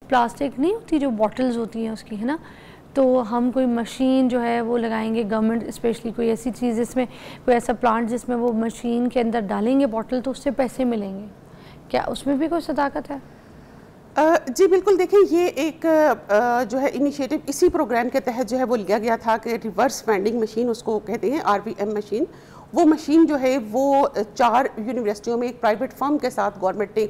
Plastic नहीं होती जो बॉटल्स होती हैं उसकी, है ना, तो हम कोई मशीन जो है वो लगाएंगे, गवर्नमेंट स्पेशली कोई ऐसी चीज़ जिसमें कोई ऐसा प्लांट जिसमें वो मशीन के अंदर डालेंगे बॉटल तो उससे पैसे मिलेंगे, क्या उसमें भी कोई सदाकत है? जी बिल्कुल, देखिए ये एक जो है इनिशिएटिव इसी प्रोग्राम के तहत जो है वो लिया गया था कि रिवर्स वेंडिंग मशीन उसको कहते हैं, RVM मशीन। वो मशीन जो है वो 4 यूनिवर्सिटियों में एक प्राइवेट फर्म के साथ गवर्नमेंट ने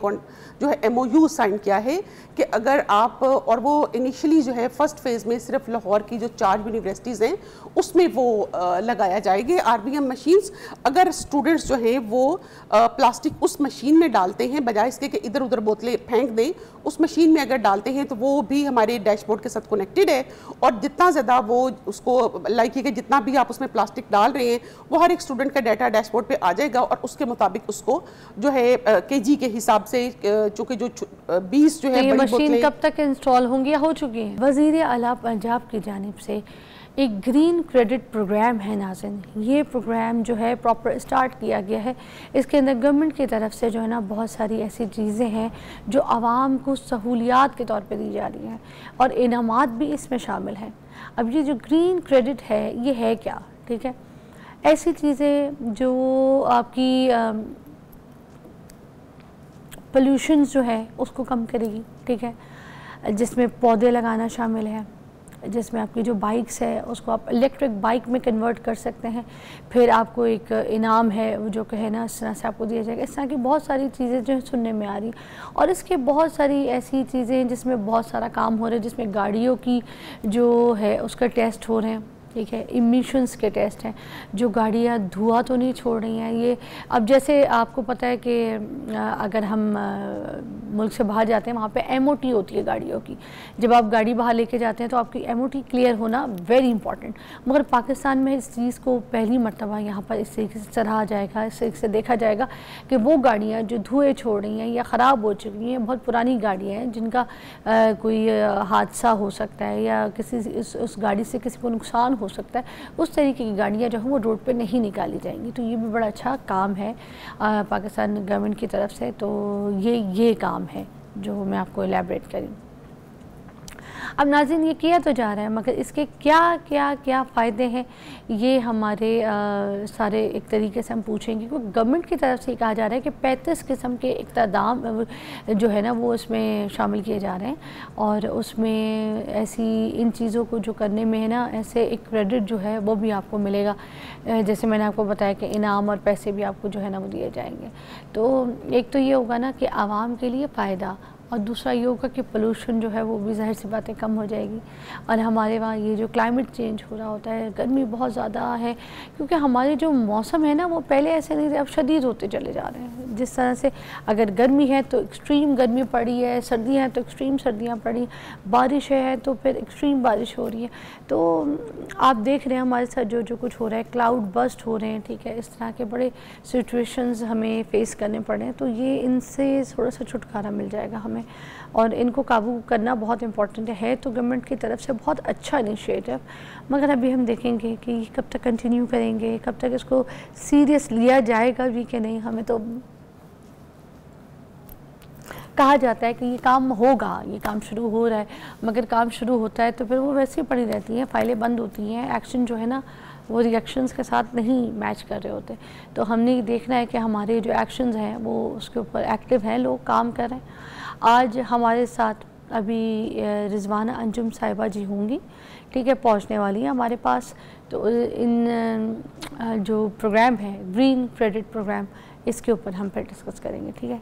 जो है MOU साइन किया है कि अगर आप, और वो इनिशियली जो है फर्स्ट फेज़ में सिर्फ लाहौर की जो 4 यूनिवर्सिटीज़ हैं उसमें वो लगाया जाएगी RVM मशीन्स। अगर स्टूडेंट्स जो हैं वो प्लास्टिक उस मशीन में डालते हैं, बजाय इसके कि इधर उधर बोतलें फेंक दें, उस मशीन में अगर डालते हैं तो वो भी हमारे डैशबोर्ड के साथ कनेक्टेड है, और जितना ज़्यादा वो उसको लाइक कि जितना भी आप उसमें प्लास्टिक डाल रहे हैं वो हर एक स्टूडेंट का डाटा डैशबोर्ड पे आ जाएगा, और उसके मुताबिक उसको जो है केजी के हिसाब से, चूँकि जो 20 जो है ये मशीन कब तक इंस्टॉल होंगी या हो चुकी है? वज़ीर आला पंजाब की जानिब से एक ग्रीन क्रेडिट प्रोग्राम है नाज़रीन, ये प्रोग्राम जो है प्रॉपर स्टार्ट किया गया है। इसके अंदर गवर्नमेंट की तरफ से जो है ना बहुत सारी ऐसी चीज़ें हैं जो आवाम को सहूलियात के तौर पे दी जा रही हैं, और इनामात भी इसमें शामिल हैं। अब ये जो ग्रीन क्रेडिट है ये है क्या? ठीक है, ऐसी चीज़ें जो आपकी पोल्यूशन जो है उसको कम करेगी, ठीक है, जिसमें पौधे लगाना शामिल है, जिसमें आपकी जो बाइक्स है उसको आप इलेक्ट्रिक बाइक में कन्वर्ट कर सकते हैं, फिर आपको एक इनाम है वो जो कहे ना इस तरह से आपको दिया जाएगा। इस तरह की बहुत सारी चीज़ें जो है सुनने में आ रही, और इसके बहुत सारी ऐसी चीज़ें हैं जिसमें बहुत सारा काम हो रहा है, जिसमें गाड़ियों की जो है उसका टेस्ट हो रहे हैं, ठीक है, इमिशंस के टेस्ट हैं, जो गाड़ियाँ धुआं तो नहीं छोड़ रही हैं। ये अब जैसे आपको पता है कि अगर हम मुल्क से बाहर जाते हैं वहाँ पे MOT होती है गाड़ियों की, जब आप गाड़ी बाहर लेके जाते हैं तो आपकी MOT क्लियर होना वेरी इंपॉर्टेंट, मगर पाकिस्तान में इस चीज़ को पहली मरतबा यहाँ पर इस तरीके से सराहा जाएगा, इस तरीके से देखा जाएगा कि वो गाड़ियाँ जो धुएँ छोड़ रही हैं या ख़राब हो चुकी हैं, बहुत पुरानी गाड़ियाँ हैं जिनका कोई हादसा हो सकता है या किसी उस गाड़ी से किसी को नुकसान हो सकता है, उस तरीके की गाड़ियाँ जो हैं वो रोड पे नहीं निकाली जाएंगी। तो ये भी बड़ा अच्छा काम है पाकिस्तान गवर्नमेंट की तरफ से। तो ये काम है जो मैं आपको एलैबोरेट करूँ। अब नाज़रीन ये किया तो जा रहा है, मगर इसके क्या क्या क्या फ़ायदे हैं ये हमारे सारे एक तरीके से हम पूछेंगे, क्योंकि गवर्नमेंट की तरफ से कहा जा रहा है कि 35 किस्म के इक़्तिदाम जो है ना वो इसमें शामिल किए जा रहे हैं, और उसमें ऐसी इन चीज़ों को जो करने में है ना ऐसे एक क्रेडिट जो है वो भी आपको मिलेगा, जैसे मैंने आपको बताया कि इनाम और पैसे भी आपको जो है ना वो दिए जाएंगे। तो एक तो ये होगा ना कि आवाम के लिए फ़ायदा, और दूसरा ये होगा कि पोल्यूशन जो है वो भी ज़ाहिर सी बातें कम हो जाएगी। और हमारे वहाँ ये जो क्लाइमेट चेंज हो रहा होता है, गर्मी बहुत ज़्यादा है, क्योंकि हमारे जो मौसम है ना वो पहले ऐसे नहीं थे, अब शदीद होते चले जा रहे हैं। जिस तरह से अगर गर्मी है तो एक्सट्रीम गर्मी पड़ी है, सर्दियाँ हैं तो एक्सट्रीम सर्दियाँ पड़ी, बारिश है तो फिर एक्सट्रीम बारिश हो रही है। तो आप देख रहे हैं हमारे साथ जो कुछ हो रहा है, क्लाउड बस्ट हो रहे हैं, ठीक है, इस तरह के बड़े सिचुएशंस हमें फेस करने पड़े हैं। तो ये इनसे थोड़ा सा छुटकारा मिल जाएगा हमें, और इनको काबू करना बहुत इम्पॉर्टेंट है। तो गवर्नमेंट की तरफ से बहुत अच्छा इनिशिएटिव, मगर अभी हम देखेंगे कि कब तक कंटिन्यू करेंगे, कब तक इसको सीरियस लिया जाएगा भी कि नहीं। हमें तो कहा जाता है कि ये काम होगा, ये काम शुरू हो रहा है, मगर काम शुरू होता है तो फिर वो वैसे ही पड़ी रहती हैं, फाइलें बंद होती हैं, एक्शन जो है ना वो रिएक्शंस के साथ नहीं मैच कर रहे होते। तो हमने ये देखना है कि हमारे जो एक्शंस हैं वो उसके ऊपर एक्टिव हैं, लोग काम कर रहे हैं। आज हमारे साथ अभी रिजवाना अंजुम साहिबा जी होंगी, ठीक है, पहुंचने वाली हैं हमारे पास। तो इन जो प्रोग्राम है ग्रीन क्रेडिट प्रोग्राम, इसके ऊपर हम फिर डिस्कस करेंगे, ठीक है।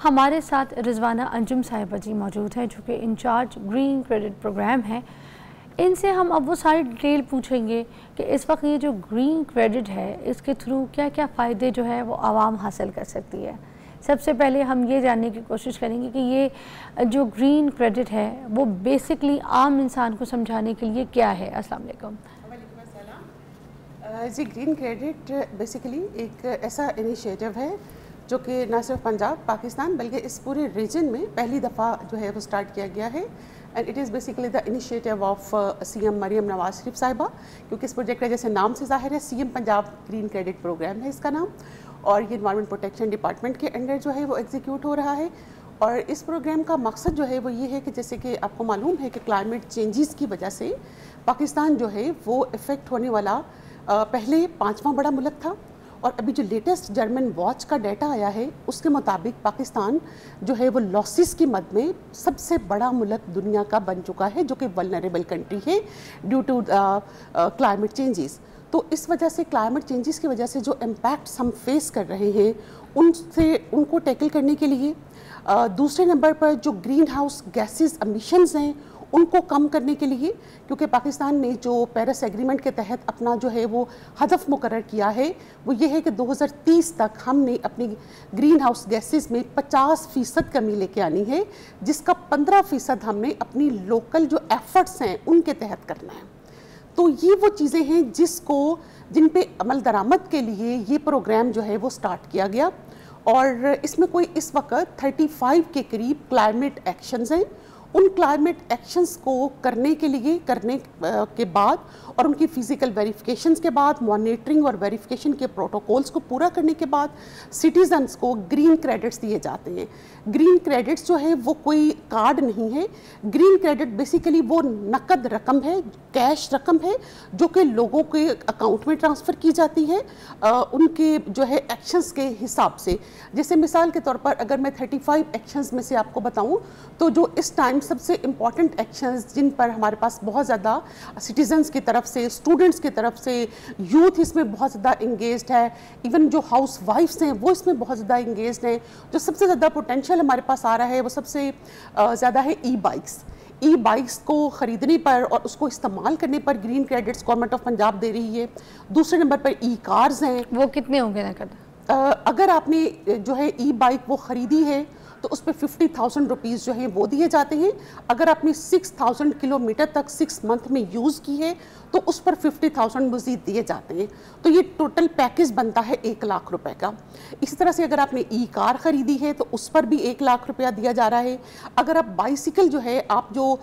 हमारे साथ रिजवाना अंजुम साहिबा जी मौजूद हैं जो कि इंचार्ज ग्रीन क्रेडिट प्रोग्राम है। इनसे हम अब वो सारी डिटेल पूछेंगे कि इस वक्त ये जो ग्रीन क्रेडिट है इसके थ्रू क्या क्या फ़ायदे जो है वो आवाम हासिल कर सकती है। सबसे पहले हम ये जानने की कोशिश करेंगे कि ये जो ग्रीन क्रेडिट है वो बेसिकली आम इंसान को समझाने के लिए क्या है। अस्सलाम वालेकुम। जी, ग्रीन क्रेडिट बेसिकली एक ऐसा इनिशिएटिव है जो कि न सिर्फ पंजाब पाकिस्तान बल्कि इस पूरे रीजन में पहली दफ़ा जो है वो स्टार्ट किया गया है। And it is basically the initiative of CM Maryam Nawaz Sharif sahiba, क्योंकि इस प्रोजेक्ट का जैसे नाम से ज़ाहिर है CM Punjab green credit programme है इसका नाम, और ये इन्वायरमेंट प्रोटेक्शन डिपार्टमेंट के अंडर जो है वो एग्जीक्यूट हो रहा है। और इस प्रोग्राम का मकसद जो है वो ये है कि जैसे कि आपको मालूम है कि क्लाइमेट चेंजेस की वजह से पाकिस्तान जो है वो इफ़ेक्ट होने वाला पहले 5वां बड़ा मुल्क था, और अभी जो लेटेस्ट जर्मन वॉच का डाटा आया है उसके मुताबिक पाकिस्तान जो है वो लॉसेस की मद में सबसे बड़ा मुल्क दुनिया का बन चुका है, जो कि वल्नरेबल कंट्री है ड्यू टू क्लाइमेट चेंजेस। तो इस वजह से क्लाइमेट चेंजेस की वजह से जो इम्पैक्ट्स हम फेस कर रहे हैं उनको टैकल करने के लिए दूसरे नंबर पर जो ग्रीन हाउस गैसेस एमिशंस हैं उनको कम करने के लिए, क्योंकि पाकिस्तान ने जो पेरिस एग्रीमेंट के तहत अपना जो है वो हदफ मुकर्रर किया है वो ये है कि 2030 तक हमने अपनी ग्रीन हाउस गैसेस में 50% कमी लेके आनी है, जिसका 15% हमने अपनी लोकल जो एफर्ट्स हैं उनके तहत करना है। तो ये वो चीज़ें हैं जिन पे अमल दरामद के लिए ये प्रोग्राम जो है वो स्टार्ट किया गया, और इसमें कोई इस वक्त 35 के करीब क्लाइमेट एक्शंस हैं। उन क्लाइमेट एक्शंस को करने के बाद और उनकी फिज़िकल वेरिफिकेशंस के बाद, मॉनिटरिंग और वेरिफिकेशन के प्रोटोकॉल्स को पूरा करने के बाद सिटीजन्स को ग्रीन क्रेडिट्स दिए जाते हैं। ग्रीन क्रेडिट्स जो है वो कोई कार्ड नहीं है, ग्रीन क्रेडिट बेसिकली वो नकद रकम है, कैश रकम है, जो कि लोगों के अकाउंट में ट्रांसफ़र की जाती है उनके जो है एक्शंस के हिसाब से। जैसे मिसाल के तौर पर अगर मैं 35 एक्शंस में से आपको बताऊं तो जो इस टाइम सबसे इम्पॉर्टेंट एक्शंस जिन पर हमारे पास बहुत ज़्यादा सिटीजन्स की तरफ से, स्टूडेंट्स की तरफ से, यूथ इसमें बहुत ज़्यादा इंगेज्ड है, इवन जो हाउस वाइफ्स हैं वो इसमें बहुत ज़्यादा इंगेज्ड हैं। जो सबसे ज़्यादा पोटेंशियल हमारे पास आ रहा है वो सबसे ज़्यादा है ई बाइक्स को ख़रीदने पर और उसको इस्तेमाल करने पर green credits government of Punjab दे रही है। दूसरे नंबर पर ई कार्स हैं। वो कितने होंगे नकद? अगर आपने जो है ई बाइक वो ख़रीदी है तो उस पर 50,000 रुपीज़ जो हैं वो दिए जाते हैं। अगर आपने 6,000 किलोमीटर तक 6 मंथ में यूज़ की है तो उस पर 50,000 मज़ीद दिए जाते हैं। तो ये टोटल पैकेज बनता है 1 लाख रुपए का। इसी तरह से अगर आपने ई कार ख़रीदी है तो उस पर भी 1 लाख रुपया दिया जा रहा है। अगर आप बाइसिकल जो है, आप जो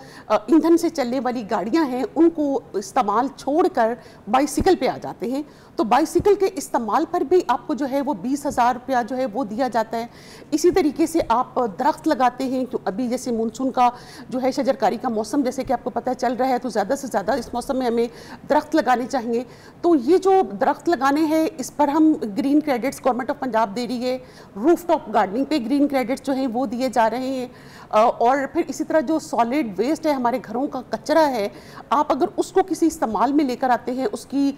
ईंधन से चलने वाली गाड़ियाँ हैं उनको इस्तेमाल छोड़कर बाइसिकल पे आ जाते हैं तो बाइसिकल के इस्तेमाल पर भी आपको जो है वो 20,000 रुपया जो है वो दिया जाता है। इसी तरीके से आप दरख्त लगाते हैं, क्यों अभी जैसे मानसून का जो है शजरकारी का मौसम जैसे कि आपको पता चल रहा है, तो ज़्यादा से ज़्यादा इस मौसम में हमें दरख्त लगाने चाहिए। तो ये जो दरख्त लगाने हैं इस पर हम green credits government of Punjab दे रही है। रूफ टॉप गार्डनिंग पे ग्रीन क्रेडिट्स जो हैं वो दिए जा रहे हैं। और फिर इसी तरह जो सॉलिड वेस्ट है, हमारे घरों का कचरा है, आप अगर उसको किसी इस्तेमाल में लेकर आते हैं, उसकी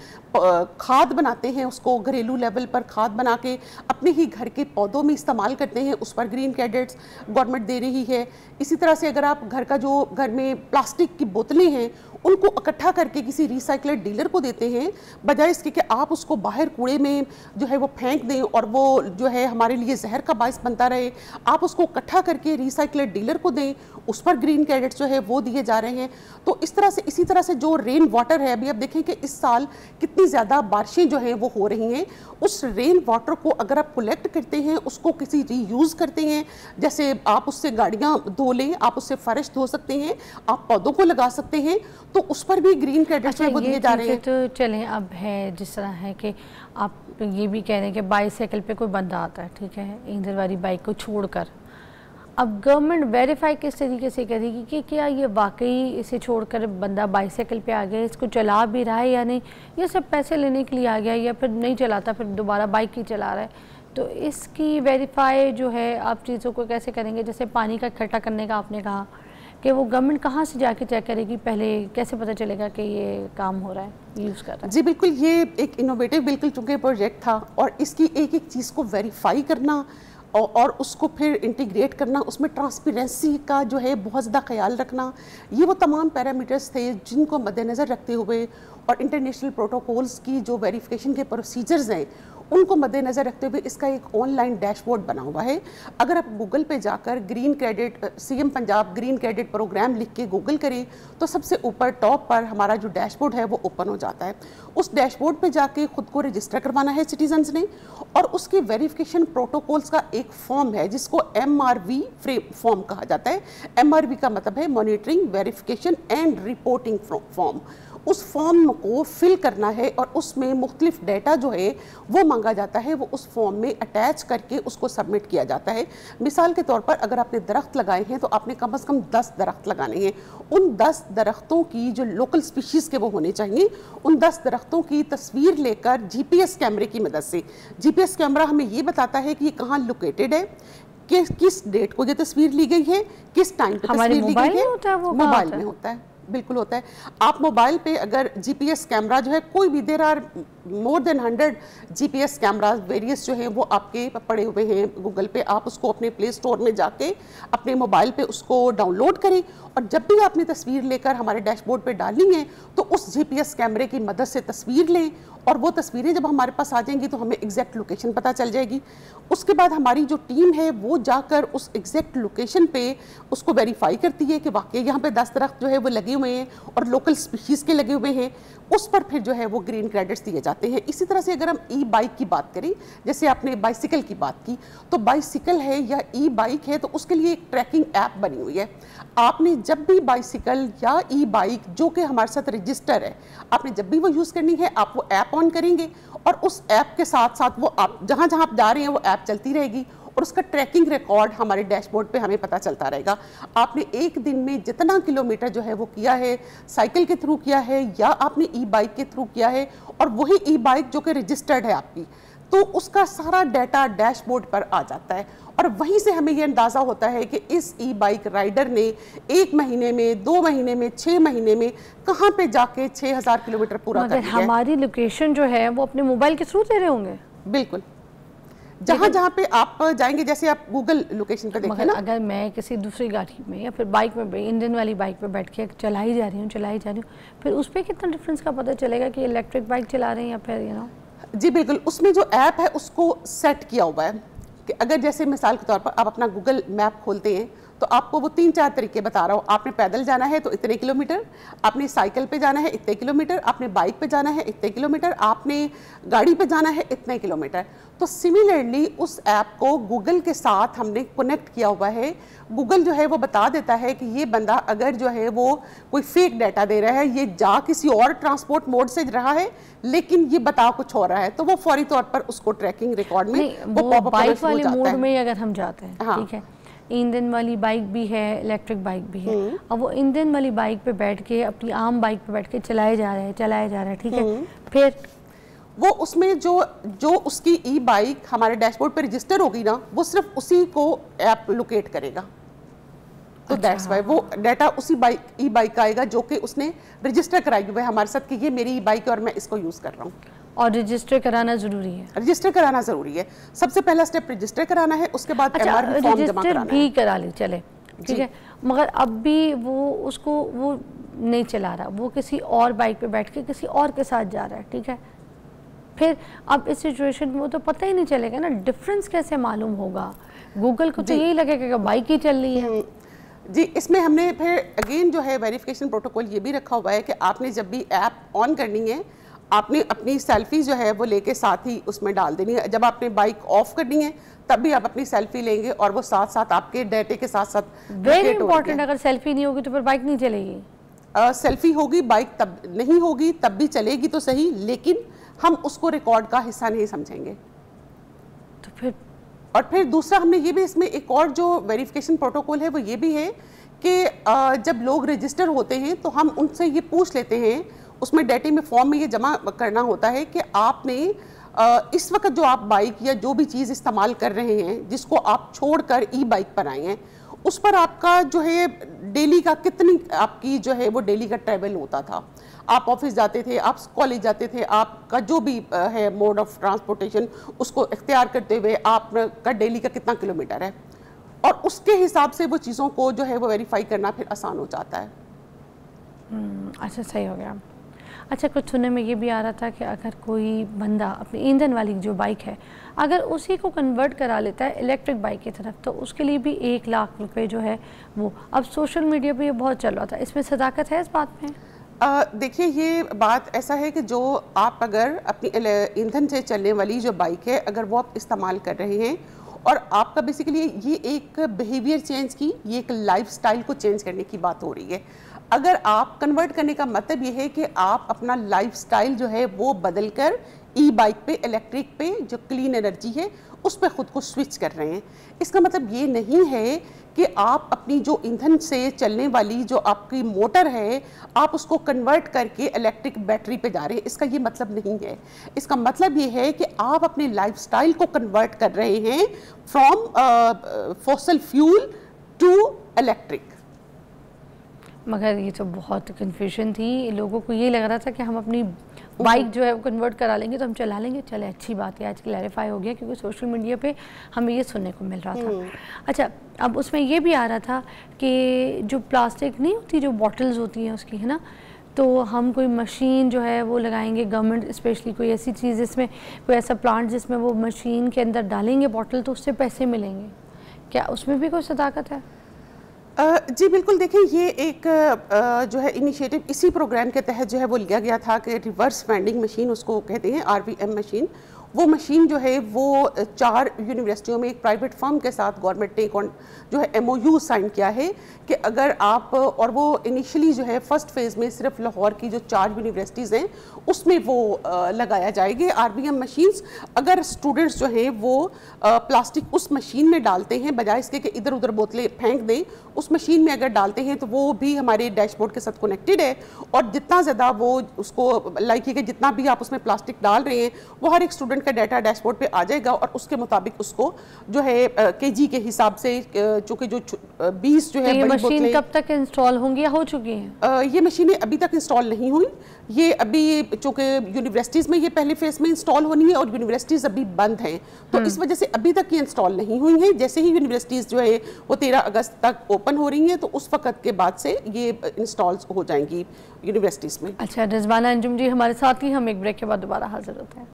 खाद बनाते हैं, उसको घरेलू लेवल पर खाद बना के अपने ही घर के पौधों में इस्तेमाल करते हैं, उस पर ग्रीन क्रेडिट्स गवर्नमेंट दे रही है। इसी तरह से अगर आप घर में प्लास्टिक की बोतलें हैं उनको इकट्ठा करके किसी रिसाइकलर डीलर को देते हैं, बजाय इसके कि आप उसको बाहर कूड़े में जो है वो फेंक दें और वो जो है हमारे लिए जहर का बायस बनता रहे, आप उसको इकट्ठा करके रिसाइकलर डीलर को दें, उस पर ग्रीन क्रेडिट्स जो है वो दिए जा रहे हैं। तो इसी तरह से जो रेन वाटर है, अभी आप देखें कि इस साल कितनी ज़्यादा बारिशें जो हैं वो हो रही हैं, उस रेन वाटर को अगर आप कलेक्ट करते हैं, उसको किसी रीयूज़ करते हैं, जैसे आप उससे गाड़ियाँ धो लें, आप उससे फर्श धो सकते हैं, आप पौधों को लगा सकते हैं, तो उस पर भी ग्रीन क्रेडिट्स वो दिए जा रहे हैं। तो चलें, अब है जिस तरह है कि आप ये भी कह रहे हैं कि बाईसाइकिल पे कोई बंदा आता है, ठीक है, ईंधन वाली बाइक को छोड़कर, अब गवर्नमेंट वेरीफाई किस तरीके से करेगी कि क्या ये वाकई इसे छोड़कर बंदा बाईसाइकिल पे आ गया, इसको चला भी रहा है या नहीं, ये सब पैसे लेने के लिए आ गया या फिर नहीं चलाता, फिर दोबारा बाइक ही चला रहा है। तो इसकी वेरीफाई जो है आप चीज़ों को कैसे करेंगे? जैसे पानी का इकट्ठा करने का आपने कहा कि वो गवर्नमेंट कहाँ से जाके चेक करेगी, पहले कैसे पता चलेगा कि ये काम हो रहा है, यूज़ कर रहा है? जी बिल्कुल, ये एक इनोवेटिव बिल्कुल चूँकि प्रोजेक्ट था और इसकी एक एक चीज़ को वेरीफाई करना और उसको फिर इंटीग्रेट करना, उसमें ट्रांसपेरेंसी का जो है बहुत ज़्यादा ख्याल रखना, ये वो तमाम पैरामीटर्स थे जिनको मद्देनज़र रखते हुए और इंटरनेशनल प्रोटोकॉल्स की जो वेरिफिकेशन के प्रोसीजर्स हैं उनको मद्देनज़र रखते हुए इसका एक ऑनलाइन डैशबोर्ड बना हुआ है। अगर आप गूगल पे जाकर green credit CM Punjab green credit programme लिख के गूगल करें तो सबसे ऊपर टॉप पर हमारा जो डैशबोर्ड है वो ओपन हो जाता है। उस डैशबोर्ड पे जाके खुद को रजिस्टर करवाना है सिटीजन्स ने, और उसके वेरिफिकेशन प्रोटोकॉल्स का एक फॉर्म है जिसको MRV फॉर्म कहा जाता है। MRV का मतलब है monitoring, verification and reporting form. उस फॉर्म को फिल करना है और उसमें मुख्तलिफ डाटा जो है वो मांगा जाता है, वो उस फॉर्म में अटैच करके उसको सबमिट किया जाता है। मिसाल के तौर पर अगर आपने दरख्त लगाए हैं तो आपने कम से कम 10 दरख्त लगाने हैं। उन 10 दरख्तों की जो लोकल स्पीशीज़ के वो होने चाहिए, उन 10 दरख्तों की तस्वीर लेकर जीपीएस कैमरे की मदद से, जीपीएस कैमरा हमें ये बताता है कि ये कहाँ लोकेटेड है, किस डेट को ये तस्वीर ली गई है, किस टाइम पे तस्वीर ली गई है। मोबाइल में होता है, बिल्कुल होता है। आप मोबाइल पे अगर जीपीएस कैमरा जो है कोई भी, there are more than 100 GPS cameras various जो हैं वो आपके पड़े हुए हैं गूगल पे, आप उसको अपने प्ले स्टोर में जाके अपने मोबाइल पे उसको डाउनलोड करें और जब भी आपने तस्वीर लेकर हमारे डैशबोर्ड पे डालनी है तो उस जीपीएस कैमरे की मदद से तस्वीर लें और वो तस्वीरें जब हमारे पास आ जाएंगी तो हमें एग्जैक्ट लोकेशन पता चल जाएगी। उसके बाद हमारी जो टीम है वो जाकर उस एग्जैक्ट लोकेशन पे उसको वेरीफाई करती है कि वाकई यहाँ पे 10 दरख्त जो है वो लगे हुए हैं और लोकल स्पीशीज़ के लगे हुए हैं, उस पर फिर जो है वो ग्रीन क्रेडिट्स दिए जाते हैं। इसी तरह से अगर हम ई बाइक की बात करें, जैसे आपने बाइसिकल की बात की, तो बाइसिकल है या ई बाइक है तो उसके लिए एक ट्रैकिंग ऐप बनी हुई है। आपने जब भी बाइसिकल या ई बाइक जो कि हमारे साथ रजिस्टर है, आपने जब भी वो यूज़ करनी है आप वो ऐप ऑन करेंगे और उस ऐप के साथ साथ वो आप जहाँ जहाँ आप जा रहे हैं वो ऐप चलती रहेगी और उसका ट्रैकिंग रिकॉर्ड हमारे डैशबोर्ड पे हमें पता चलता रहेगा। आपने एक दिन में जितना किलोमीटर जो है वो किया है, साइकिल के थ्रू किया है या आपने ई बाइक के थ्रू किया है, और वही ई बाइक जो कि रजिस्टर्ड है आपकी, तो उसका सारा डाटा डैशबोर्ड पर आ जाता है और वहीं से हमें ये अंदाज़ा होता है कि इस ई बाइक राइडर ने 1 महीने में, 2 महीने में, 6 महीने में कहाँ पे जाके 6000 किलोमीटर पूरा कर लिया है। हमारी लोकेशन जो है वो अपने मोबाइल के थ्रू दे रहे होंगे। बिल्कुल, जहाँ जहाँ पे आप जाएंगे, जैसे आप गूगल लोकेशन पे देखें ना, अगर मैं किसी दूसरी गाड़ी में या फिर बाइक में, इंजन वाली बाइक पे बैठ के चलाई जा रही हूँ, फिर उस पर कितना डिफरेंस का पता चलेगा कि इलेक्ट्रिक बाइक चला रहे हैं या फिर जी बिल्कुल, उसमें जो ऐप है उसको सेट किया हुआ है कि अगर जैसे मिसाल के तौर पर आप अपना गूगल मैप खोलते हैं तो आपको वो 3-4 तरीके बता रहा हूँ। आपने पैदल जाना है तो इतने किलोमीटर, आपने साइकिल पे जाना है इतने किलोमीटर, आपने बाइक पे जाना है इतने किलोमीटर, आपने गाड़ी पे जाना है इतने किलोमीटर। तो सिमिलरली उस ऐप को गूगल के साथ हमने कनेक्ट किया हुआ है। गूगल जो है वो बता देता है कि ये बंदा अगर जो है वो कोई फेक डाटा दे रहा है, ये जा किसी और ट्रांसपोर्ट मोड से रहा है लेकिन ये बता कुछ हो रहा है, तो वो फौरी तौर पर उसको ट्रैकिंग रिकॉर्ड में वो पॉपअप बाइक वाले मोड में अगर हम जाते हैं, हाँ, ठीक है, ईंधन वाली बाइक भी है, इलेक्ट्रिक बाइक भी है, और वो ईंधन वाली बाइक पे बैठ के, अपनी आम बाइक पे बैठ के चलाए जा रहे हैं, ठीक है, फिर वो उसमें जो उसकी ई बाइक हमारे डैशबोर्ड पे रजिस्टर होगी ना, वो सिर्फ उसी को ऐप लोकेट करेगा। तो दैट्स वाई वो डाटा उसी ई बाइक का आएगा जो कि उसने रजिस्टर कराई हुई है हमारे साथ कि ये मेरी ई बाइक है और मैं इसको यूज़ कर रहा हूँ। और रजिस्टर कराना जरूरी है। रजिस्टर कराना जरूरी है। सबसे पहला स्टेप रजिस्टर कराना है, उसके बाद एमआरपी फॉर्म जमा कराना है। भी करा ली चले, ठीक है, मगर अब भी वो उसको वो नहीं चला रहा, वो किसी और बाइक पे बैठ के किसी और के साथ जा रहा है, ठीक है, फिर अब इस सिचुएशन में वो तो पता ही नहीं चलेगा ना, डिफरेंस कैसे मालूम होगा? गूगल को तो यही लगेगा कि बाइक ही चल रही है। जी, इसमें हमने फिर अगेन जो है वेरिफिकेशन प्रोटोकॉल ये भी रखा हुआ है कि आपने जब भी ऐप ऑन करनी है, आपने अपनी सेल्फी जो है वो लेके साथ ही उसमें डाल देनी है। जब आपने बाइक ऑफ करनी है तब भी आप अपनी सेल्फी लेंगे और वो साथ साथ आपके डाटे के साथ साथ वेरी इंपॉर्टेंट। अगर सेल्फी नहीं होगी तो फिर बाइक नहीं चलेगी। सेल्फी होगी, बाइक तब नहीं होगी, तब भी चलेगी तो सही, लेकिन हम उसको रिकॉर्ड का हिस्सा नहीं समझेंगे। तो फिर और फिर दूसरा हमने ये भी इसमें एक और जो वेरिफिकेशन प्रोटोकॉल है वो ये भी है कि जब लोग रजिस्टर होते हैं तो हम उनसे ये पूछ लेते हैं, उसमें डाटे में फॉर्म में ये जमा करना होता है कि आपने इस वक्त जो आप बाइक या जो भी चीज़ इस्तेमाल कर रहे हैं जिसको आप छोड़कर ई बाइक पर आए हैं, उस पर आपका जो है डेली का कितनी आपकी जो है वो डेली का ट्रैवल होता था। आप ऑफिस जाते थे, आप कॉलेज जाते थे, आपका जो भी है मोड ऑफ ट्रांसपोर्टेशन उसको इख्तियार करते हुए आपका डेली का कितना किलोमीटर है, और उसके हिसाब से वो चीज़ों को जो है वो वेरीफाई करना फिर आसान हो जाता है। अच्छा, सही हो गया। अच्छा, कुछ सुनने में ये भी आ रहा था कि अगर कोई बंदा अपनी ईंधन वाली जो बाइक है अगर उसी को कन्वर्ट करा लेता है इलेक्ट्रिक बाइक की तरफ, तो उसके लिए भी 1 लाख रुपए जो है वो, अब सोशल मीडिया पे ये बहुत चल रहा था, इसमें सदाकत है इस बात में? देखिए, ये बात ऐसा है कि जो आप अगर अपनी ईंधन से चलने वाली जो बाइक है अगर वो आप इस्तेमाल कर रहे हैं और आपका बेसिकली ये एक बिहेवियर चेंज की, ये एक लाइफस्टाइल को चेंज करने की बात हो रही है। अगर आप कन्वर्ट करने का मतलब ये है कि आप अपना लाइफस्टाइल जो है वो बदल कर ई बाइक पे, इलेक्ट्रिक पे, जो क्लीन एनर्जी है उस पर ख़ुद को स्विच कर रहे हैं। इसका मतलब ये नहीं है कि आप अपनी जो ईंधन से चलने वाली जो आपकी मोटर है आप उसको कन्वर्ट करके इलेक्ट्रिक बैटरी पे जा रहे हैं, इसका ये मतलब नहीं है। इसका मतलब ये है कि आप अपने लाइफस्टाइल को कन्वर्ट कर रहे हैं from fossil fuel to electric. मगर ये तो बहुत कन्फ्यूजन थी, लोगों को ये लग रहा था कि हम अपनी बाइक जो है वो कन्वर्ट करा लेंगे तो हम चला लेंगे। चले, अच्छी बात है, आज क्लैरिफाई हो गया, क्योंकि सोशल मीडिया पे हमें ये सुनने को मिल रहा था। अच्छा, अब उसमें ये भी आ रहा था कि जो प्लास्टिक नहीं होती, जो बॉटल्स होती हैं उसकी, है ना, तो हम कोई मशीन जो है वो लगाएंगे, गवर्नमेंट स्पेशली कोई ऐसी चीज़ जिसमें कोई ऐसा प्लांट जिसमें वो मशीन के अंदर डालेंगे बॉटल तो उससे पैसे मिलेंगे, क्या उसमें भी कोई सदाकत है? जी बिल्कुल, देखिए ये एक जो है इनिशिएटिव इसी प्रोग्राम के तहत जो है वो लिया गया था कि रिवर्स वेंडिंग मशीन उसको कहते हैं, RVM मशीन। वो मशीन जो है वो 4 यूनिवर्सिटियों में एक प्राइवेट फर्म के साथ गवर्नमेंट ने जो है MOU साइन किया है कि अगर आप, और वो इनिशियली जो है फर्स्ट फेज़ में सिर्फ लाहौर की जो 4 यूनिवर्सिटीज़ हैं उसमें वो लगाया जाएगी RVM मशीन्स। अगर स्टूडेंट्स जो हैं वो प्लास्टिक उस मशीन में डालते हैं, बजाय इसके कि इधर उधर बोतलें फेंक दें, उस मशीन में अगर डालते हैं तो वो भी हमारे डैशबोर्ड के साथ कनेक्टेड है, और जितना ज़्यादा वो उसको लाइक है कि जितना भी आप उसमें प्लास्टिक डाल रहे हैं वो हर एक स्टूडेंट का डाटा डैशबोर्ड पे आ जाएगा, और उसके मुताबिक उसको जो है केजी के हिसाब से, चूँकि जो 20 जो है ये मशीन कब तक इंस्टॉल होंगी या हो चुकी हैं? ये मशीनें अभी तक इंस्टॉल नहीं हुई। ये अभी चूँकि यूनिवर्सिटीज़ में ये पहले फेज़ में इंस्टॉल होनी है और यूनिवर्सिटीज़ अभी बंद हैं, तो इस वजह से अभी तक ये इंस्टॉल नहीं हुई हैं। जैसे ही यूनिवर्सिटीज़ जो है वो 13 अगस्त तक ओपन हो रही हैं तो उस वक्त के बाद से ये इंस्टॉल हो जाएंगी यूनिवर्सिटीज़ में। अच्छा, रिजवाना अंजुम जी हमारे साथ ही, हम एक ब्रेक के बाद दोबारा हाजिर होते हैं।